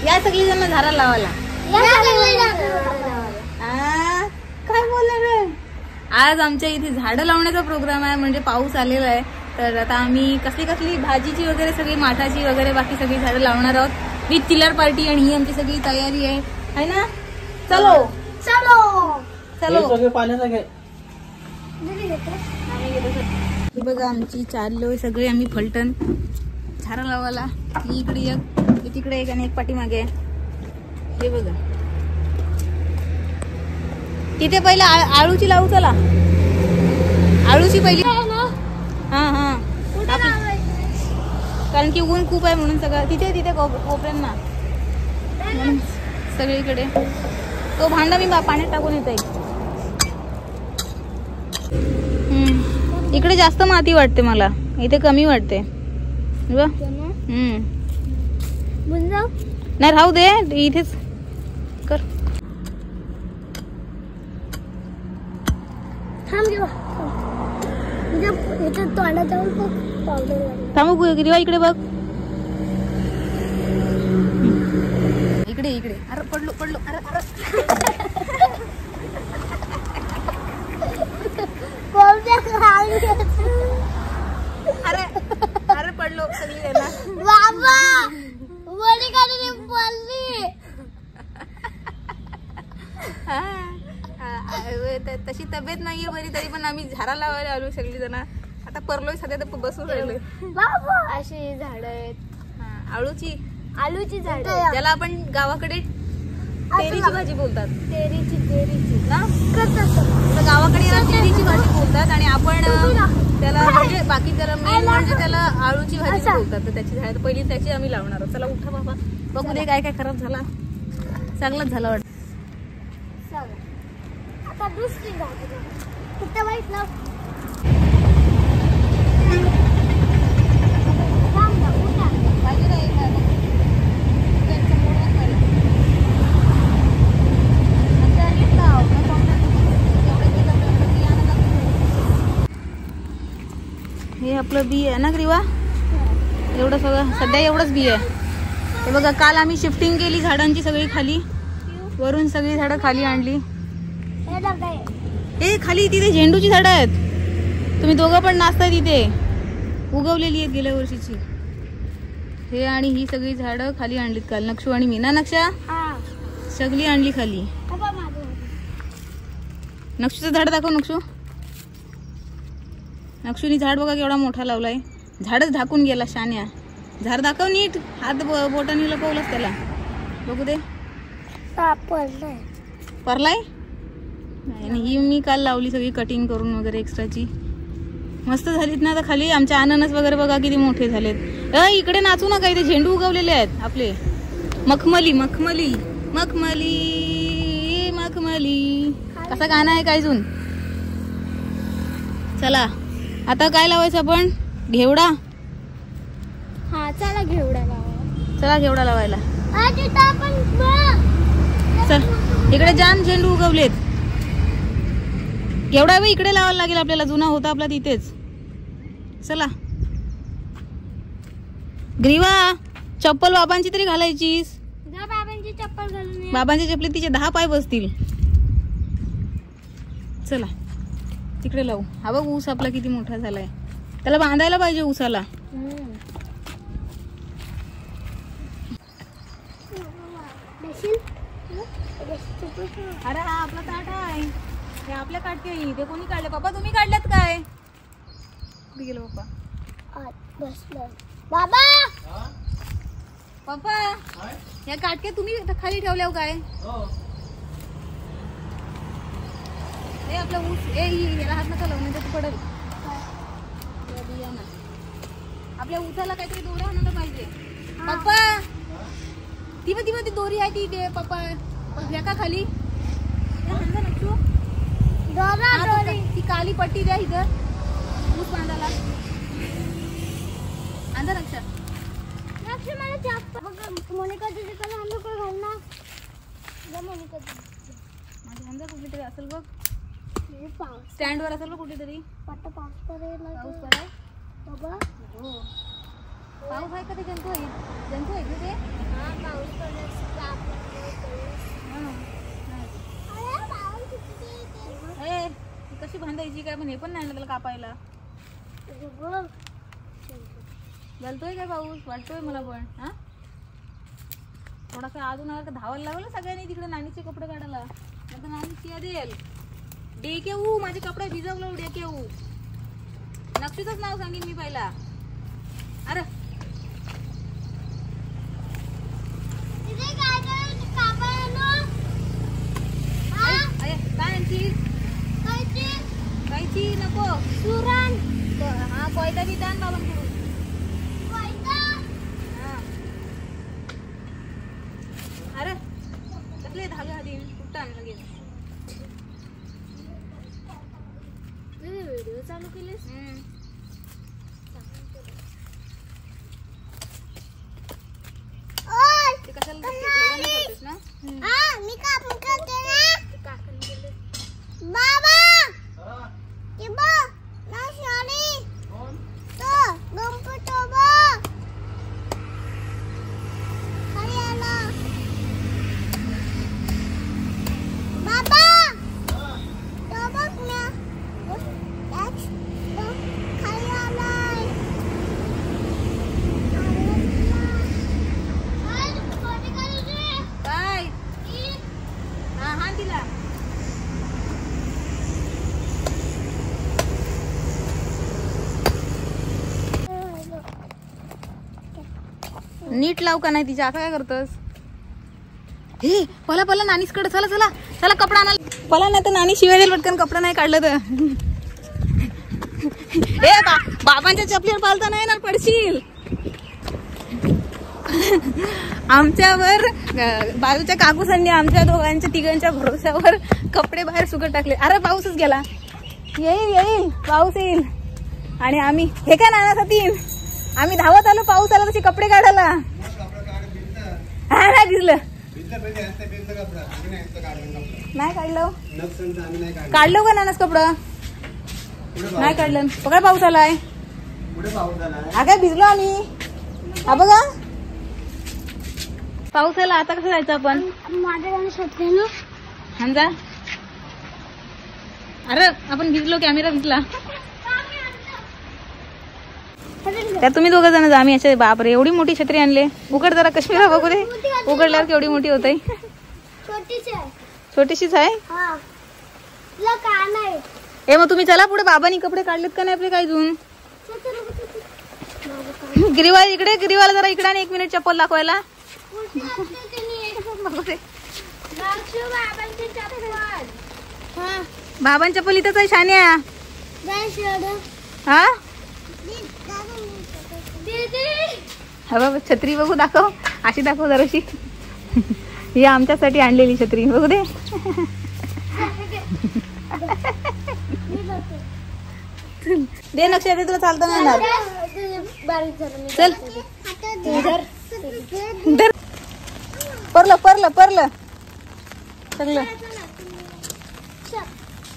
या सगळी जण झाडा लावायला. काय बोलले रे. आज आमच्या इथे झाडं लावण्याचा प्रोग्राम आहे. म्हणजे पाऊस आलेला आहे तर आता आम्ही कसली भाजीची वगैरे सगळी माठाची वगैरे बाकी सगळी झाडं लावणार आहोत विथ चिल्लर पार्टी. आणि ही आमची सगळी तयारी आहे ना. चलो चलो चलो पाण्याचा घे. हे बघा आमची चाललोय सगळे आम्ही फलटण झाडं लावायला. ही इकडे एक तिकडे एक आणि एक पाठीमागे आहे. हे बघा तिथे पहिला आळूची लावू. चला आळूची पहिली. हा कारण की ऊन खूप आहे म्हणून सगळं तिथे कोपऱ्यांना म्हणून सगळीकडे. तो भांडा मी पाण्यात टाकून येत आहे. इकडे जास्त माती वाटते मला, इथे कमी वाटते. नाही राहू दे इथेच कर. थांबू गिरीवा इकडे बघ. इकडे अरे पडलो अरे अरे पडलो सगळी बाबा. तशी तब्येत नाहीये बरी तरी पण आम्ही झाडा लावायला आलो सगळी जण. आता परलोय सध्या तर बसून राहिलोय. अशी झाड आहेत. आलूची झाड ज्याला आपण गावाकडे तेरीची भाजी बोलतात. तेरीची ना गावाकडे याला तेरीची भाजी बोलतात आणि आपण त्याला म्हणजे बाकी त्याला मेन म्हणजे त्याला आळूची भाजी बोलतात. तर त्याची झाड पहिली त्याची आम्ही लावणार आहोत. चला उठा बाबा बघू दे काय काय खराब झाला. चांगलाच झाला वाटत. आता दुसरी कुठे वाईट ना. हे आपलं बी आहे ना ग्रीवा. एवढं सगळं सध्या एवढंच बी आहे. हे बघा काल आम्ही शिफ्टिंग केली झाडांची सगळी खाली. वरून सगळी झाडं खाली आणली. हे खाली तिथे झेंडूची झाडं आहेत. तुम्ही दोघं पण नाचताय तिथे. उगवलेली आहेत गेल्या वर्षीची. हे आणि ही सगळी झाडं खाली आणलीत काल नक्षू आणि मी ना. नक्षा सगळी आणली खाली. नक्षूचं झाड दाखव. नक्षूनी झाड बघा केवढा मोठा लावलाय. झाडच झाकून गेला शान्या. झाड दाखव नीट. हात बोटाने लपवलाच त्याला. बघू दे परलाय. आणि ही मी काल लावली सगळी कटिंग करून वगैरे एक्स्ट्राची. मस्त झालीत ना. आता खाली आमचे अननस वगैरे बघा किती मोठे झालेत. इकडे नाचू नका. इथे झेंडू उगवलेले आहेत आपले. मखमली कसा गाणं आहे काय जून. चला आता काय लावायचं आपण. घेवडा. चला घेवडा लावायला. चल इकडे जाम झेंडू उगवलेत. घेवडा इकडे लावायला लागेल आपल्याला. जुना होता आपला तिथेच. चला ग्रीवा चप्पल बाबांची तरी घालायचीस. बाबांची चप्पल घालून. बाबांची चप्पल तिचे 10 पाय बसतील. चला तिकडे लावू. हा बघ ऊस आपला किती मोठा झालाय. त्याला बांधायला पाहिजे ऊसाला. अरे हा आपला ताट आहे. हे आपल्या काटके आहे. ते कोणी काढले. पप्पा तुम्ही काढल्यात काय. कुठे गेलो पप्पा या काटके तुम्ही खाली ठेवल्यावर काय. हे आपला ऊस. याला हात नका लावून तर पडेल. आपल्या ऊसाला काहीतरी दोरा आणायला पाहिजे. पप्पा ती दोरी आहे ती दे. पप्पा का खाली ती काली पट्टी द्या इथं ऊस बांधायला. अंदर लक्ष. मोनिका दीदीकडे अंदर घाल ना. माझ्या अंदर कुठेतरी असेल बघ. स्टँड वर असेल बघ कुठेतरी. पाऊस पडेल. बाबा पाऊस आहे का ते. जंतू आहे ते. पाऊस पडला. बांधायची काय, पण हे पण नाही ना त्याला कापायला. घालतोय काय पाऊस, वाटतोय मला पण. हा थोडासा अजून धावायला लागलं सगळ्यांनी तिकडे नानीचे कपडे काढायला. आता नानी चिया देईल. डेकेऊ माझे कपडे भिजवलं. डेकेऊ नक्षीचंच नाव सांगेन मी पहिला. अरे काय आणखी कायची नको सुरण. हा कोयता बी द्या बाबांकडून. अरे कसले धागे आधी कुठं आणलं लगेच. व्हिडिओ चालू केलेस. ते कशाला करतेस ना. मी काम करते ना बाबा. ये बघ ना शाली तो गणपती बघ खाली आला बाबा. तो बघ ना तो खाली आलाय. काय हा हा तिला नीट लाव का नाही तिच्या. काय करतस. हे पला पला नानीसकडे. चला चला चला कपडा आणायला. पला नाही तर नानी शिवाय देईल पटकन. कपडा नाही काढलं तर. ए बाबांच्या चपलीवर पालता नाही ना पडशील. आमच्यावर बाजूच्या काकूसांनी आमच्या दोघांच्या तिघांच्या भरोश्यावर कपडे बाहेर सुकत टाकले. अरे पाऊसच गेला. येईल येईल पाऊस येईल. आणि आम्ही हे काय नानासाठी आम्ही धावत आलो. पाऊस आला तसे कपडे काढायला. हा नाही भिजलं. नाही काढलं. काढलं का नानाच कपडं. नाही काढलं. पकड पाऊस आलाय. हा काय भिजलो आम्ही. हा बघा पाऊस आला. आता कसं जायचं आपण. माझ्याकडे छत्री ना समजा. अरे आपण भिजलो. कॅमेरा भिजला. त्या तुम्ही दोघं जण जा. आम्ही असे बापरे एवढी मोठी छत्री आणले. उघड जरा काश्मीर बघू दे. उघडल्यावर केवढी मोठी होते. छोटीशीच आहे. ए मग तुम्ही चला पुढे. बाबांनी कपडे काढलेत का नाही आपले काय अजून. गिरीवाल इकडे. गिरीवाला जरा इकडे. आणि 1 मिनिट चप्पल दाखवायला. बाबांची चप्पल इथंच आहे शान्या. हा हा बाबा छत्री बघू. दाखव अशी दाखव जराशी. ही आमच्यासाठी आणलेली छत्री बघू दे. दे नक्षा दे. तुला चालता नाही येणार. चल परलं परलं परलं सगळं.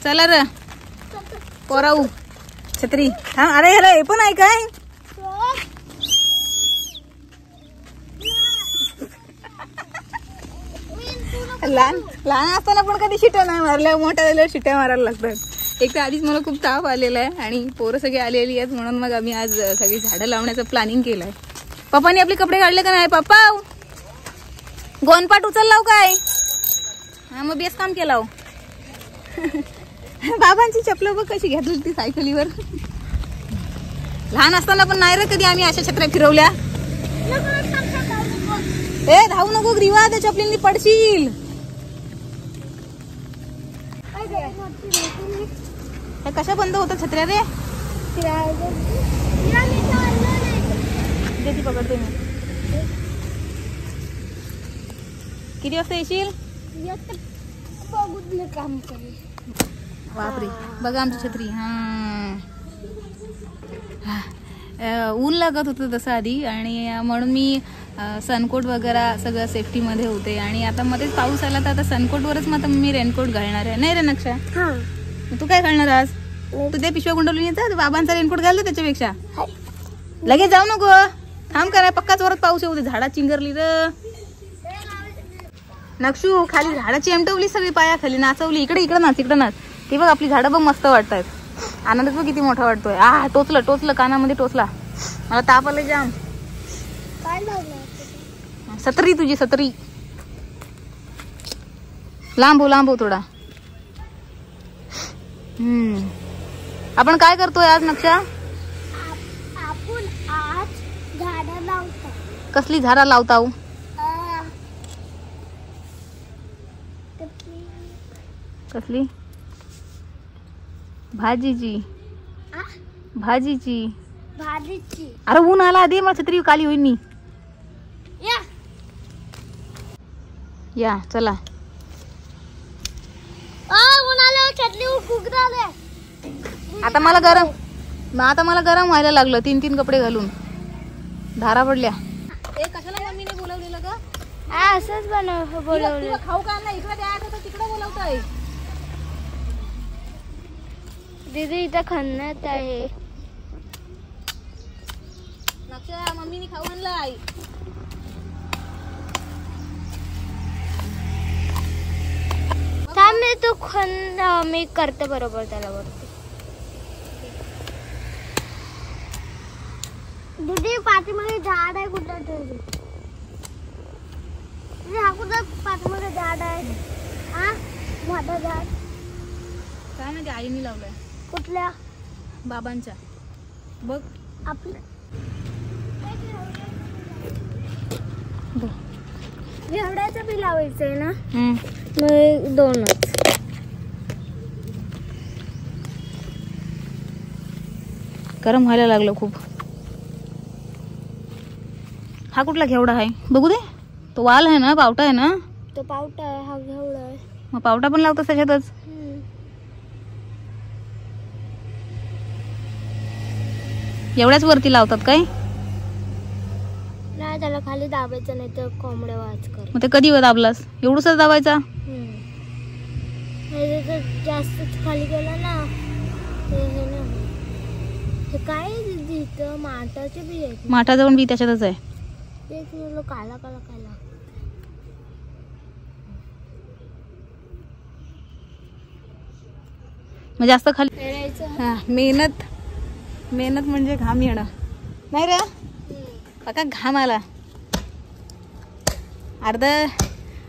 चला र पोराऊ छत्री. हा अरे ह्याला हे पण आहे काय. लहान लहान असताना पण कधी शिट्या नाही मारल्या. मोठ्या झाल्यावर शिट्या मारायला लागतात. एक तर आधीच मला खूप ताप आलेला आहे. आणि पोरं सगळी आलेली आहेत. म्हणून मग आम्ही आज सगळी झाडं लावण्याचं प्लॅनिंग केलंय. पप्पानी आपले कपडे काढले का नाही. पप्पा गोनपाट उचललाव काय. हा मग बेस काम केला. बाबांची चपल बघ कशी घेतली ती सायकलीवर. लहान असताना पण नाही रे कधी आम्ही अशा छत्र्या फिरवल्या. ए धावू नको ग्रीवा. त्या चपलींनी पडशील. कशा बंद होतात छत्र्या रे. ती पकडते मी. किती वाजता येशील. काम करेल. बापरे बघा आमची छत्री. ऊन लागत होतं तसं आधी. आणि म्हणून मी सनकोट वगैरे सगळं सेफ्टीमध्ये होते. आणि आता मध्येच पाऊस आला तर आता सनकोटवरच मग मी रेनकोट घालणार आहे. नाही रे नक्षा. तू काय घालणार आज. तू ते पिशव्या गुंडवली येतात. बाबांचा रेनकोट घालतो त्याच्यापेक्षा. लगेच जाऊ नको. थांब करा. पक्काच वरच पाऊस येऊ दे. झाडा चिंगरली तर नक्षू खाली झाडाची एमटवली सगळी पायाखाली. नाचवली. इकडे इकडे नाच. इकडे नाच. ती बघ आपली झाडं बघ मस्त वाटतायत. आनंदच बघ किती मोठा वाटतोय. टोचलं कानामध्ये टोचला. मला ताप आलं जाम. काय लावलं? सतरी तुझी सतरी. लांब हो थोडा. आपण काय करतोय आज नक्षा? आपण आज झाडं लावतो. कसली झाडं लावताव? कसली? भाजीची. अरे ऊन आला आधी मला छत्री काली होईल मी. या चला. आता मला गरम व्हायला लागलं. 3 कपडे घालून धारा पडल्या. कशाला मम्मीने बोलवलेलं ग? असंच बोलवलं. खाऊ का नाही? इकडे द्यायचं तर तिकडे बोलवतोय. दीदी इथं खन्नात आहे. नक्षा मम्मीने खाऊ आणलाय. मी तू मी करते बरोबर त्याला वरती. दीदी पाठीमागे झाड आहे कुठं ठेवली? हा कुठं पाठीमागे झाड आहे? मोठं झाड काय म्हणजे आईने लावलंय. कुठल्या? बाबांच्या. बघ आपलं एवढ्याचं बी लावायचंय ना. मग 2च. गरम व्हायला लागलं खूप. हा कुठला घेवडा आहे बघू दे. तो वाल आहे ना? पावटा आहे ना? तो पावटा आहे. हा घेवडा आहे. मग पावटा पण लावतो त्याच्यातच. एवढ्याच वरती लावतात काय? नाही त्याला खाली दाबायचं नाही तर कोंबड्या वाच कर. मग ते कधी दाबलास? एवढूसच दाबायचा? जास्तच खाली गेला ना ते काय इथं माठाचे बी आहेत. माठाचं पण बी त्याच्यातच आहे. तेच म्हणलं काला. मग जास्त खाली मेहनत म्हणजे घाम येणं नाही रे. बघा घाम आला.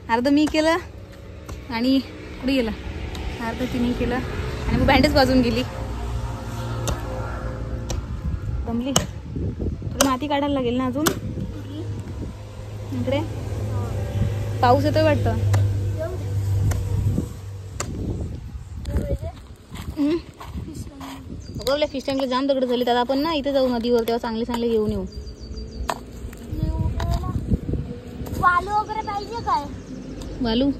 अर्ध मी केलं आणि पुढे गेलं. अर्ध तिने केलं आणि मग बँडेज वाजून गेली. दमली. तुला माती काढायला लागेल ना अजून. इकडे पाऊस येतोय वाटतं. आपल्या फिश टँकला जाम दगड झाले. त्यात आपण ना इथे जाऊ नदीवर तेव्हा चांगले घेऊन येऊ. वालू वगैरे पाहिजे काय? वालू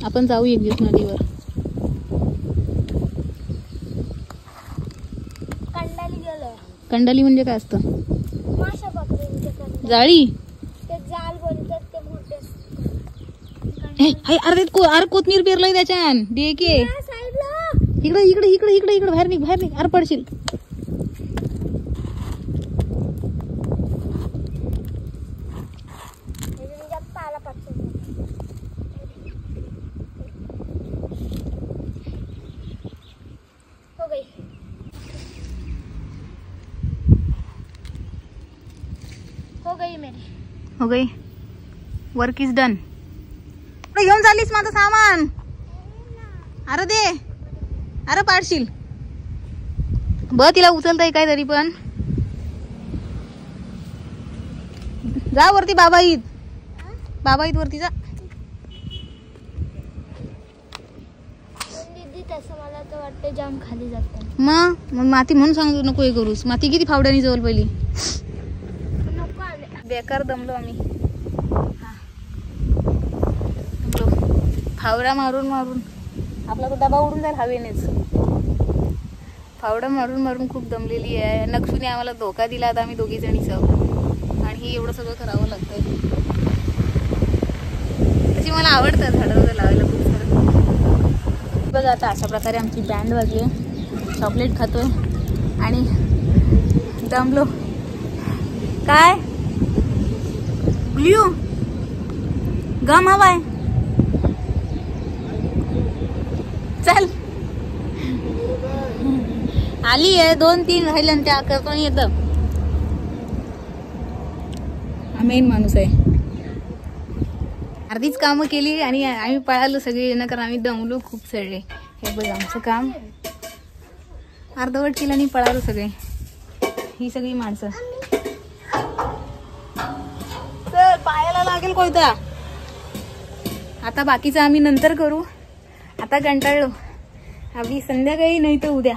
आपण जाऊ एक दिवस नदीवर. कंडाली म्हणजे काय असतं? माशा पकडून जाळी. ते जाळ बोलतात ते मोठे. अरे कोथमीर पेरलंय त्याच्यान दे की. इकडे बाहेर निघ. अरे पडशील. हो गई. Work is done. घेऊन चालीस माझं सामान. अरे दे. अरे पाडशील. तिला उचलताय काय तरी पण. जा वरती. बाबाईत वरती जा. तसं मला तर वाटतं जाम खाली जातं. मग माती म्हणून सांगतो नको हे करूस. माती किती फावड्यानी जवळ पहिली. बेकार दमलो आम्ही. फावडा मारून आपला तो डबा उडून जाईल हवेनेच. फावडा मारून खूप दमलेली आहे. नक्षुने आम्हाला धोका दिला. आता आम्ही 2 जणी आहोत आणि हे एवढं सगळं करावं लागतंय. तशी मला आवडतं झाडं वगैरे लावायला खूप सारं. बघा आता अशा प्रकारे आमची बँड वाजली. चॉकलेट खातोय आणि दमलो. काय ग्ल्यू गम हवाय चल आली आहे 2-3 राहिले त्या करता येत मेन माणूस आहे अर्धीच कामं केली आणि आम्ही पळालो सगळे ना कारण आम्ही दमलो खूप सगळे हे बघ आमचं काम अर्धवट केलं आणि पळालो सगळे ही सगळी माणसं तर पायाला लागेल कोयता आता बाकीचं आम्ही नंतर करू आता कंटाळलो आम्ही संध्याकाळी नाही तर उद्या